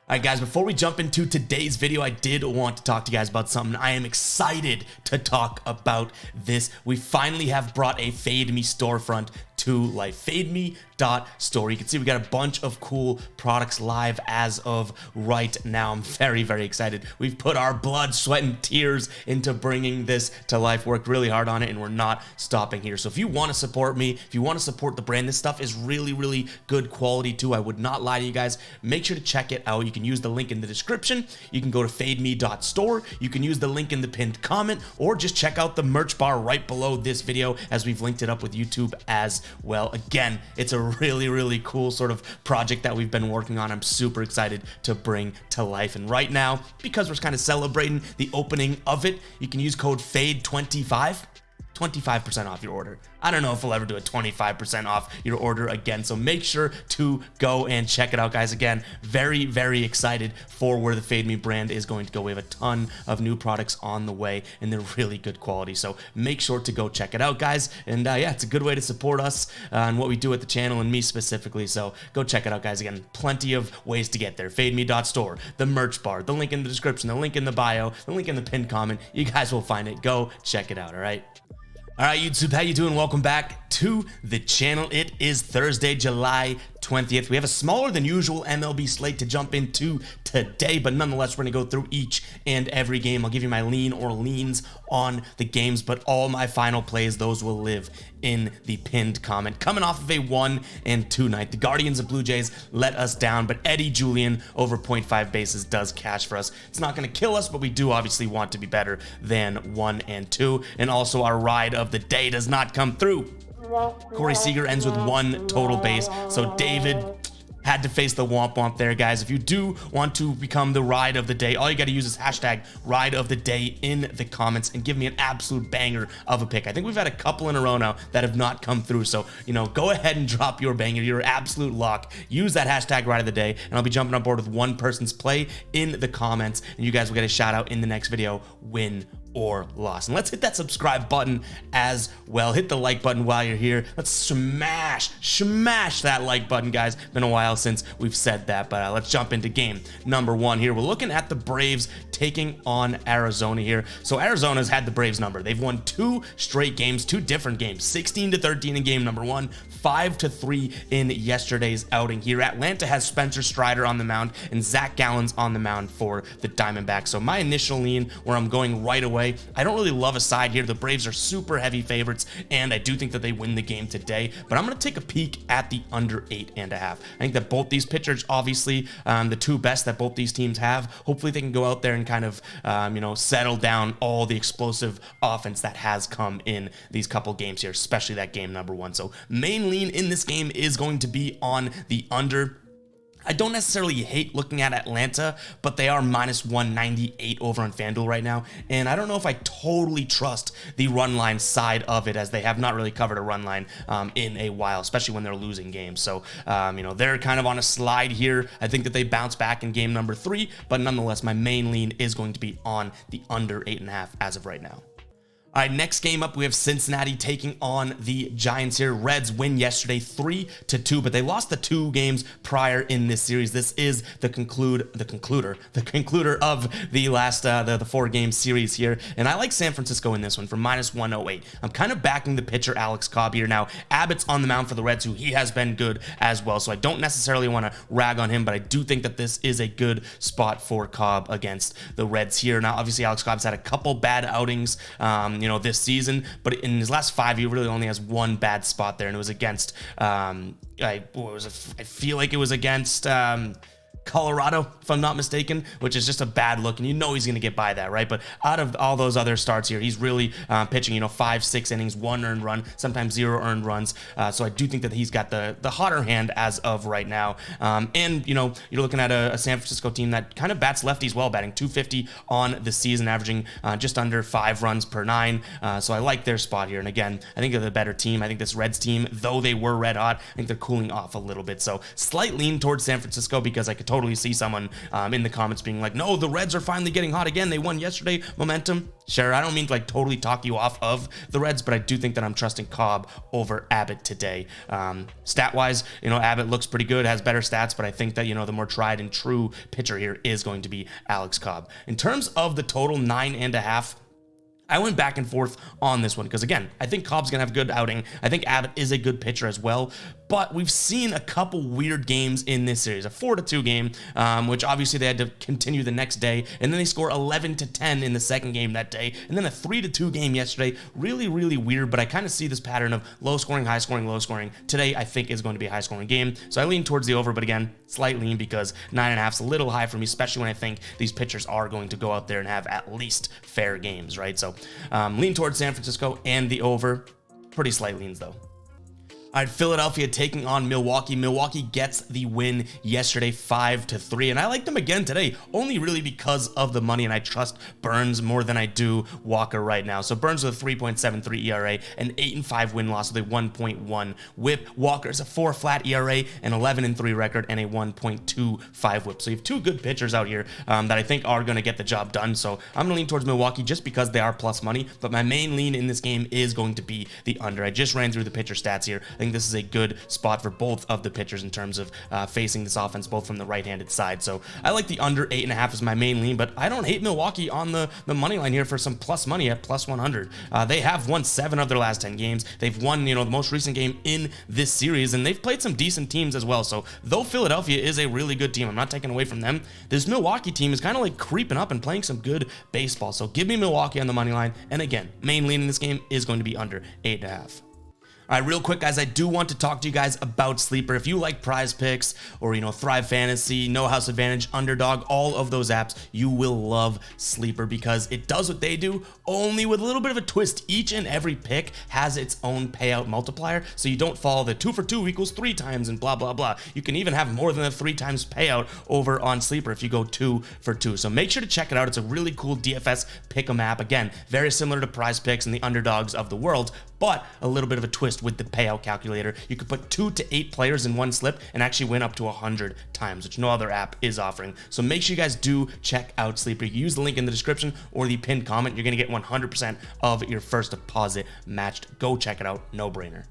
Alright guys, before we jump into today's video, I did want to talk to you guys about something. I am excited to talk about this. We finally have brought a Fade Me storefront to life. FadeMe.store. You can see we got a bunch of cool products live as of right now. I'm very excited. We've put our blood, sweat, and tears into bringing this to life. Worked really hard on it, and we're not stopping here. So if you want to support me, if you want to support the brand, this stuff is really good quality too. I would not lie to you guys. Make sure to check it out. You can use the link in the description. You can go to FadeMe.store. You can use the link in the pinned comment, or just check out the merch bar right below this video as we've linked it up with YouTube as well. Again, it's a really cool sort of project that we've been working on. I'm super excited to bring to life. And right now, because we're kind of celebrating the opening of it, you can use code FADE25. 25% off your order. I don't know if we'll ever do a 25% off your order again, so make sure to go and check it out, guys. Again, very excited for where the Fade Me brand is going to go. We have a ton of new products on the way, and they're really good quality, so make sure to go check it out, guys. And yeah, it's a good way to support us and what we do at the channel, and me specifically, so go check it out, guys. Again, plenty of ways to get there. FadeMe.store, the merch bar, the link in the description, the link in the bio, the link in the pinned comment. You guys will find it. Go check it out, all right? All right, YouTube, how you doing? Welcome back to the channel. It is Thursday, July 20th. We have a smaller than usual MLB slate to jump into today, but nonetheless, we're gonna go through each and every game. I'll give you my lean or leans on the games, but all my final plays, those will live in the pinned comment. Coming off of a 1-2 night, the Guardians of Blue Jays let us down, but Eddie Julian over 0.5 bases does cash for us. It's not gonna kill us, but we do obviously want to be better than 1-2, and also our ride of the day does not come through. Corey Seager ends with 1 total base, so David had to face the womp there, guys. If you do want to become the ride of the day, all you got to use is hashtag ride of the day in the comments and give me an absolute banger of a pick. I think we've had a couple in a row now that have not come through, so you know, go ahead and drop your banger, your absolute lock. Use that hashtag ride of the day, and I'll be jumping on board with one person's play in the comments, and you guys will get a shout out in the next video, win or loss. And let's hit that subscribe button as well. Hit the like button while you're here. Let's smash that like button, guys. Been a while since we've said that, but let's jump into game number 1 here. We're looking at the Braves taking on Arizona here. So Arizona's had the Braves number. They've won 2 straight games, 2 different games, 16-13 in game number 1, 5-3 in yesterday's outing here. Atlanta has Spencer Strider on the mound and Zach Gallen's on the mound for the Diamondbacks. So my initial lean, where I'm going right away, I don't really love a side here. The Braves are super heavy favorites, and I do think that they win the game today, but I'm going to take a peek at the under 8.5. I think that both these pitchers, obviously the 2 best that both these teams have, hopefully they can go out there and kind of you know, settle down all the explosive offense that has come in these couple games here, especially that game number 1. So main lean in this game is going to be on the under. I don't necessarily hate looking at Atlanta, but they are minus 198 over on FanDuel right now, and I don't know if I totally trust the run line side of it, as they have not really covered a run line in a while, especially when they're losing games. So, you know, they're kind of on a slide here. I think that they bounce back in game number 3, but nonetheless, my main lean is going to be on the under 8.5 as of right now. All right, next game up, we have Cincinnati taking on the Giants here. Reds win yesterday 3-2, but they lost the 2 games prior in this series. This is the concluder of the last the 4-game series here, and I like San Francisco in this one for minus 108. I'm kind of backing the pitcher Alex Cobb here. Now Abbott's on the mound for the Reds, who he has been good as well, so I don't necessarily want to rag on him, but I do think that this is a good spot for Cobb against the Reds here. Now obviously Alex Cobb's had a couple bad outings you know, this season, but in his last 5, he really only has 1 bad spot there, and it was against I feel like it was against Colorado, if I'm not mistaken, which is just a bad look, and you know he's going to get by that, right? But out of all those other starts here, he's really pitching, you know, 5-6 innings, 1 earned run, sometimes 0 earned runs. So I do think that he's got the hotter hand as of right now. And, you know, you're looking at a San Francisco team that kind of bats lefties well, batting .250 on the season, averaging just under 5 runs per 9. So I like their spot here. And again, I think they're the better team. I think this Reds team, though they were red hot, I think they're cooling off a little bit. So slight lean towards San Francisco because I could totally totally see someone in the comments being like, no, the Reds are finally getting hot again. They won yesterday. Momentum. Sure, I don't mean to like totally talk you off of the Reds, but I do think that I'm trusting Cobb over Abbott today. Stat-wise, Abbott looks pretty good, has better stats, but I think that, the more tried and true pitcher here is going to be Alex Cobb. In terms of the total 9.5, I went back and forth on this one because, again, I think Cobb's going to have a good outing. I think Abbott is a good pitcher as well, but we've seen a couple weird games in this series. A 4-2 game, which obviously they had to continue the next day, and then they score 11-10 in the second game that day, and then a 3-2 game yesterday. Really, really weird, but I kind of see this pattern of low scoring, high scoring, low scoring. Today, I think is going to be a high scoring game, so I lean towards the over, but again, slight lean because 9.5 is a little high for me, especially when I think these pitchers are going to go out there and have at least fair games, right? So lean towards San Francisco and the over. Pretty slight leans though. All right, Philadelphia taking on Milwaukee. Milwaukee gets the win yesterday, 5-3, and I like them again today, only really because of the money, and I trust Burns more than I do Walker right now. So Burns with a 3.73 ERA, an 8-5 win-loss with a 1.1 whip. Walker's a 4 flat ERA, an 11-3 record, and a 1.25 whip. So you have two good pitchers out here that I think are going to get the job done. So I'm going to lean towards Milwaukee just because they are plus money, but my main lean in this game is going to be the under. I just ran through the pitcher stats here. I think this is a good spot for both of the pitchers in terms of facing this offense, both from the right-handed side. So I like the under 8.5 as my main lean, but I don't hate Milwaukee on the money line here for some plus money at plus 100. They have won 7 of their last 10 games. They've won, the most recent game in this series, and they've played some decent teams as well. So though Philadelphia is a really good team, I'm not taking away from them, this Milwaukee team is kind of like creeping up and playing some good baseball. So give me Milwaukee on the money line. And again, main lean in this game is going to be under 8.5. All right, real quick, guys, I do want to talk to you guys about Sleeper. If you like Prize Picks or, Thrive Fantasy, No House Advantage, Underdog, all of those apps, you will love Sleeper because it does what they do, only with a little bit of a twist. Each and every pick has its own payout multiplier, so you don't follow the 2 for 2 equals 3 times and blah, blah, blah. You can even have more than a 3 times payout over on Sleeper if you go 2 for 2. So make sure to check it out. It's a really cool DFS pick'em app. Again, very similar to Prize Picks and the Underdogs of the world, but a little bit of a twist with the payout calculator. You could put 2 to 8 players in one slip and actually win up to 100 times, which no other app is offering. So make sure you guys do check out Sleeper. You use the link in the description or the pinned comment. You're going to get 100% of your first deposit matched. Go check it out. No brainer.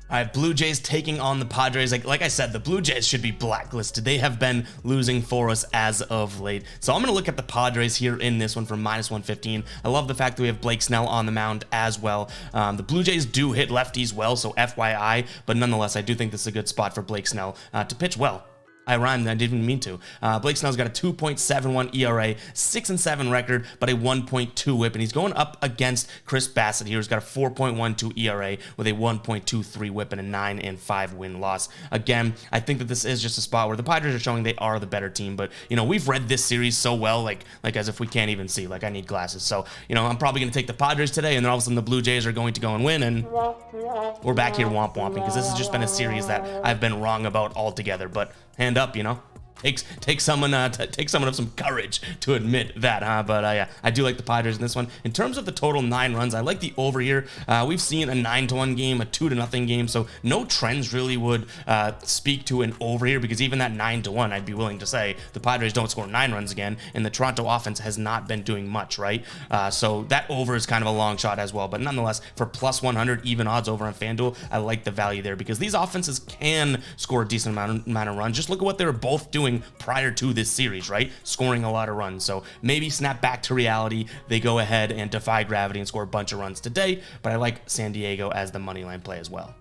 All right, Blue Jays taking on the Padres. Like I said, the Blue Jays should be blacklisted. They have been losing for us as of late. So I'm going to look at the Padres here in this one for -115. I love the fact that we have Blake Snell on the mound as well. The Blue Jays do hit lefties well, so FYI. But nonetheless, I do think this is a good spot for Blake Snell to pitch well. I rhymed, I didn't mean to. Blake Snell's got a 2.71 ERA, 6-7 record, but a 1.2 whip, and he's going up against Chris Bassett here, who's got a 4.12 ERA with a 1.23 whip and a 9-5 win-loss. Again, I think that this is just a spot where the Padres are showing they are the better team, but, we've read this series so well, like as if we can't even see. Like, I need glasses. So, I'm probably going to take the Padres today, and then all of a sudden the Blue Jays are going to go and win, and we're back here womp-womping, because this has just been a series that I've been wrong about altogether, but hand up, Take someone of some courage to admit that, huh? But yeah, I do like the Padres in this one. In terms of the total 9 runs, I like the over here. We've seen a 9-1 game, a 2-0 game, so no trends really would speak to an over here, because even that 9-1, I'd be willing to say the Padres don't score 9 runs again, and the Toronto offense has not been doing much, right? So that over is kind of a long shot as well, but nonetheless, for plus 100 even odds over on FanDuel, I like the value there because these offenses can score a decent amount of runs. Just look at what they were both doing prior to this series, right? Scoring a lot of runs. So maybe snap back to reality. They go ahead and defy gravity and score a bunch of runs today, but I like San Diego as the money line play as well.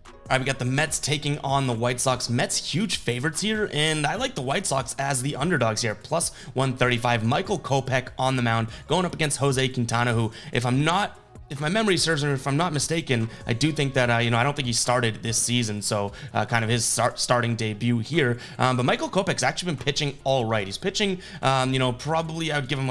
All right, we got the Mets taking on the White Sox. Mets huge favorites here, and I like the White Sox as the underdogs here, plus 135. Michael Kopech on the mound, going up against Jose Quintana, who, if my memory serves me, if I'm not mistaken, I do think that, I don't think he started this season, so kind of his starting debut here. But Michael Kopech's actually been pitching all right. He's pitching, probably I would give him,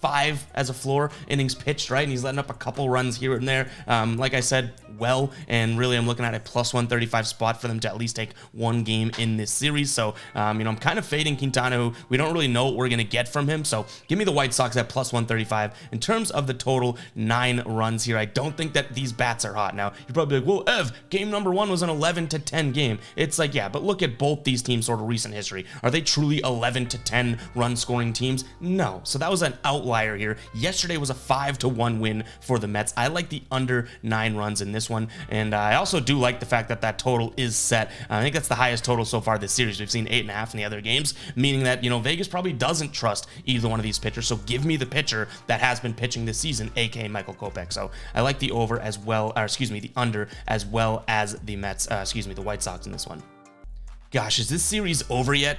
5 as a floor innings pitched, right? And he's letting up a couple runs here and there. Like I said, well, and really I'm looking at a plus 135 spot for them to at least take one game in this series. So, I'm kind of fading Quintana, who we don't really know what we're going to get from him. So give me the White Sox at plus 135. In terms of the total, 9 runs here. I don't think that these bats are hot. Now, you're probably like, well, Ev, game number 1 was an 11-10 game. It's like, yeah, but look at both these teams' sort of recent history. Are they truly 11-10 run scoring teams? No. So that was an outlier here. Yesterday was a 5-1 win for the Mets. I like the under 9 runs in this one, and I also do like the fact that that total is set. I think that's the highest total so far this series. We've seen 8.5 in the other games, meaning that, Vegas probably doesn't trust either one of these pitchers. So give me the pitcher that has been pitching this season, aka Michael Kopech. So I like the over as well, or excuse me, the under as well as the the White Sox in this one. Gosh, is this series over yet?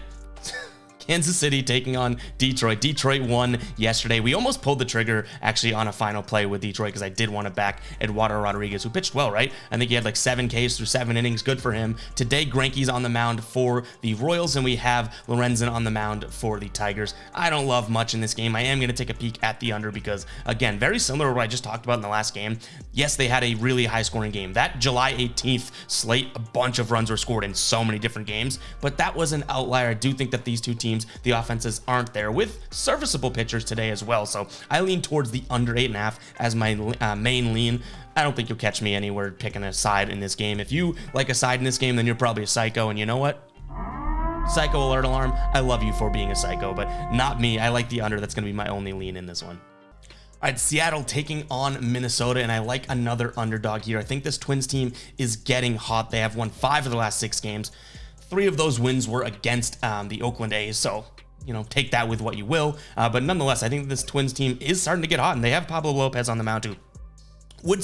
Kansas City taking on Detroit. Detroit won yesterday. We almost pulled the trigger actually on a final play with Detroit because I did want to back Eduardo Rodriguez, who pitched well, right? I think he had like 7 Ks through 7 innings. Good for him. Today, Greinke's on the mound for the Royals, and we have Lorenzen on the mound for the Tigers. I don't love much in this game. I am going to take a peek at the under because, again, very similar to what I just talked about in the last game. Yes, they had a really high-scoring game. That July 18th slate, a bunch of runs were scored in so many different games, but that was an outlier. I do think that these two teams, the offenses aren't there, with serviceable pitchers today as well. So I lean towards the under 8.5 as my main lean. I don't think you'll catch me anywhere picking a side in this game. If you like a side in this game, then you're probably a psycho, and you know what? Psycho alert alarm. I love you for being a psycho, but not me. I like the under. That's going to be my only lean in this one. All right, Seattle taking on Minnesota, and I like another underdog here. I think this Twins team is getting hot. They have won 5 of the last 6 games. 3 of those wins were against the Oakland A's, so take that with what you will. But nonetheless, I think this Twins team is starting to get hot, and they have Pablo Lopez on the mound too. I would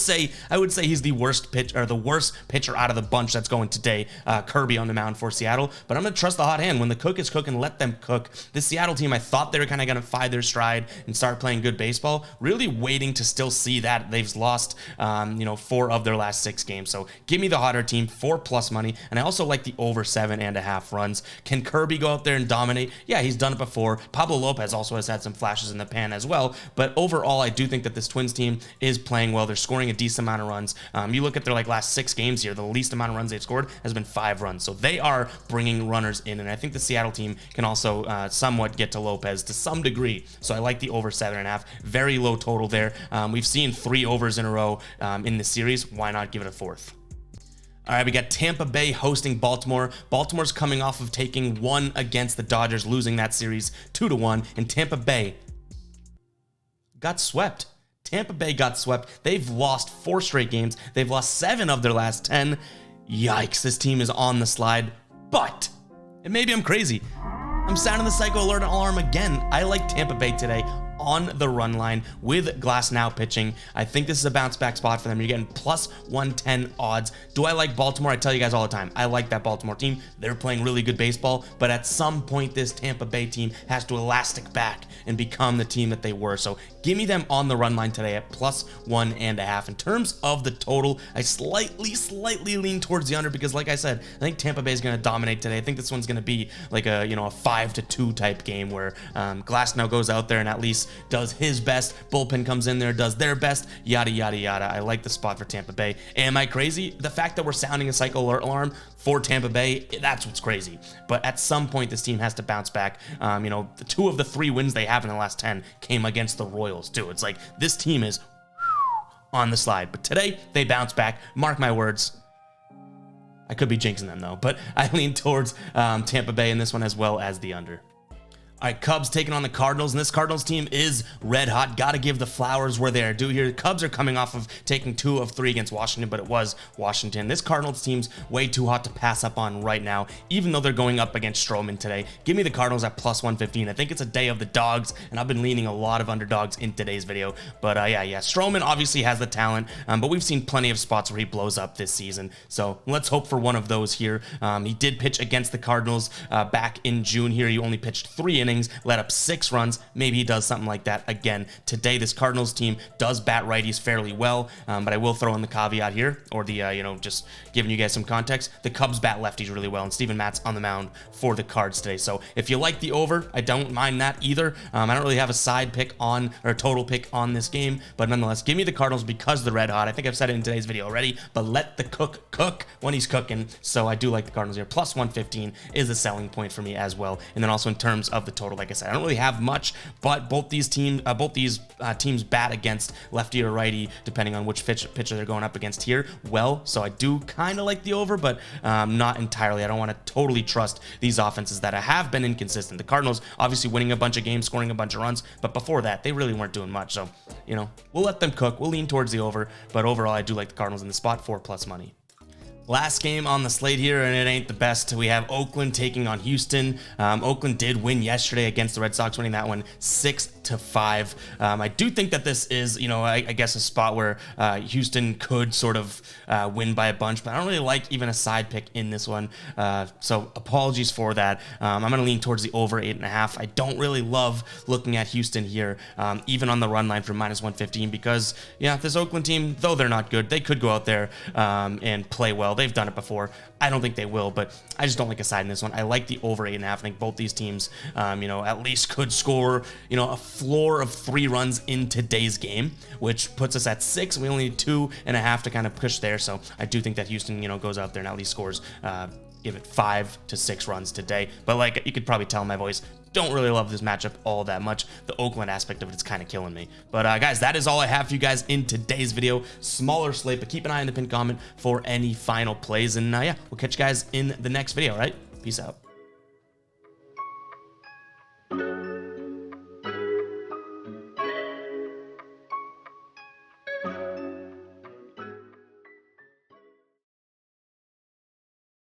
say he's the worst pitcher out of the bunch that's going today. Kirby on the mound for Seattle, but I'm gonna trust the hot hand. When the cook is cooking, let them cook. This Seattle team, I thought they were kind of gonna find their stride and start playing good baseball. Really waiting to still see that. They've lost 4 of their last 6 games. So give me the hotter team, 4+ money, and I also like the over 7.5 runs. Can Kirby go out there and dominate? Yeah, he's done it before. Pablo Lopez also has had some flashes in the pan as well, but overall, I do think that this Twins team is playing well. They're scoring a decent amount of runs. You look at their last 6 games here, the least amount of runs they've scored has been 5 runs. So they are bringing runners in, and I think the Seattle team can also somewhat get to Lopez to some degree. So I like the over 7.5. Very low total there. We've seen 3 overs in a row in the series. Why not give it a 4th? All right, we got Tampa Bay hosting Baltimore. Baltimore's coming off of taking 1 against the Dodgers, losing that series 2-1, and Tampa Bay got swept. Tampa Bay got swept. They've lost 4 straight games. They've lost 7 of their last 10. Yikes, this team is on the slide. But, and maybe I'm crazy, I'm sounding the psycho alert alarm again. I like Tampa Bay today on the run line with Glasnow pitching. I think this is a bounce back spot for them. You're getting plus 110 odds. Do I like Baltimore? I tell you guys all the time, I like that Baltimore team. They're playing really good baseball, but at some point this Tampa Bay team has to elastic back and become the team that they were. So give me them on the run line today at plus 1.5. In terms of the total, I slightly lean towards the under because, like I said, I think Tampa Bay is going to dominate today. I think this one's going to be like a 5-2 type game where Glasnow goes out there and at least does his best. Bullpen comes in there, does their best, yada, yada, yada. I like the spot for Tampa Bay. Am I crazy? The fact that we're sounding a psycho alert alarm for Tampa Bay, that's what's crazy. But at some point, this team has to bounce back. The 2 of the 3 wins they have in the last 10 came against the Royals, too. It's like this team is on the slide. But today, they bounce back. Mark my words. I could be jinxing them, though. But I lean towards Tampa Bay in this one as well as the under. All right, Cubs taking on the Cardinals, and this Cardinals team is red hot. Got to give the flowers where they are due here. The Cubs are coming off of taking 2 of 3 against Washington, but it was Washington. This Cardinals team's way too hot to pass up on right now, even though they're going up against Stroman today. Give me the Cardinals at plus 115. I think it's a day of the dogs, and I've been leaning a lot of underdogs in today's video. But yeah, Stroman obviously has the talent, but we've seen plenty of spots where he blows up this season. So let's hope for one of those here. He did pitch against the Cardinals back in June here. He only pitched 3 innings. innings, let up 6 runs. Maybe he does something like that again today. This Cardinals team does bat righties fairly well, but I will throw in the caveat here, or the, just giving you guys some context. The Cubs bat lefties really well, and Steven Matt's on the mound for the Cards today. So if you like the over, I don't mind that either. I don't really have a side pick on, or a total pick on this game, but nonetheless, give me the Cardinals because they're red hot. I think I've said it in today's video already, but let the cook when he's cooking. So I do like the Cardinals here. Plus 115 is a selling point for me as well. And then also in terms of the total, like I said, I don't really have much, but both these teams bat against lefty or righty, depending on which pitcher they're going up against here. Well, so I do kind of like the over, but not entirely. I don't want to totally trust these offenses that have been inconsistent. The Cardinals obviously winning a bunch of games, scoring a bunch of runs, but before that, they really weren't doing much. So, we'll let them cook. We'll lean towards the over, but overall, I do like the Cardinals in the spot for plus money. Last game on the slate here, and it ain't the best. We have Oakland taking on Houston. Oakland did win yesterday against the Red Sox, winning that one 6-5. I do think that this is, I guess a spot where Houston could sort of win by a bunch, but I don't really like even a side pick in this one. So apologies for that. I'm going to lean towards the over 8.5. I don't really love looking at Houston here, even on the run line for minus 115, because this Oakland team, though they're not good, they could go out there and play well. They've done it before. I don't think they will, but I just don't like a side in this one. I like the over 8.5. I think both these teams, at least could score, a floor of 3 runs in today's game, which puts us at 6. We only need 2.5 to kind of push there. So I do think that Houston, goes out there and at least scores, give it 5 to 6 runs today. But like you could probably tell in my voice, don't really love this matchup all that much. The Oakland aspect of it is kind of killing me. But guys, that is all I have for you guys in today's video. Smaller slate, but keep an eye on the pinned comment for any final plays. And we'll catch you guys in the next video, all right? Peace out.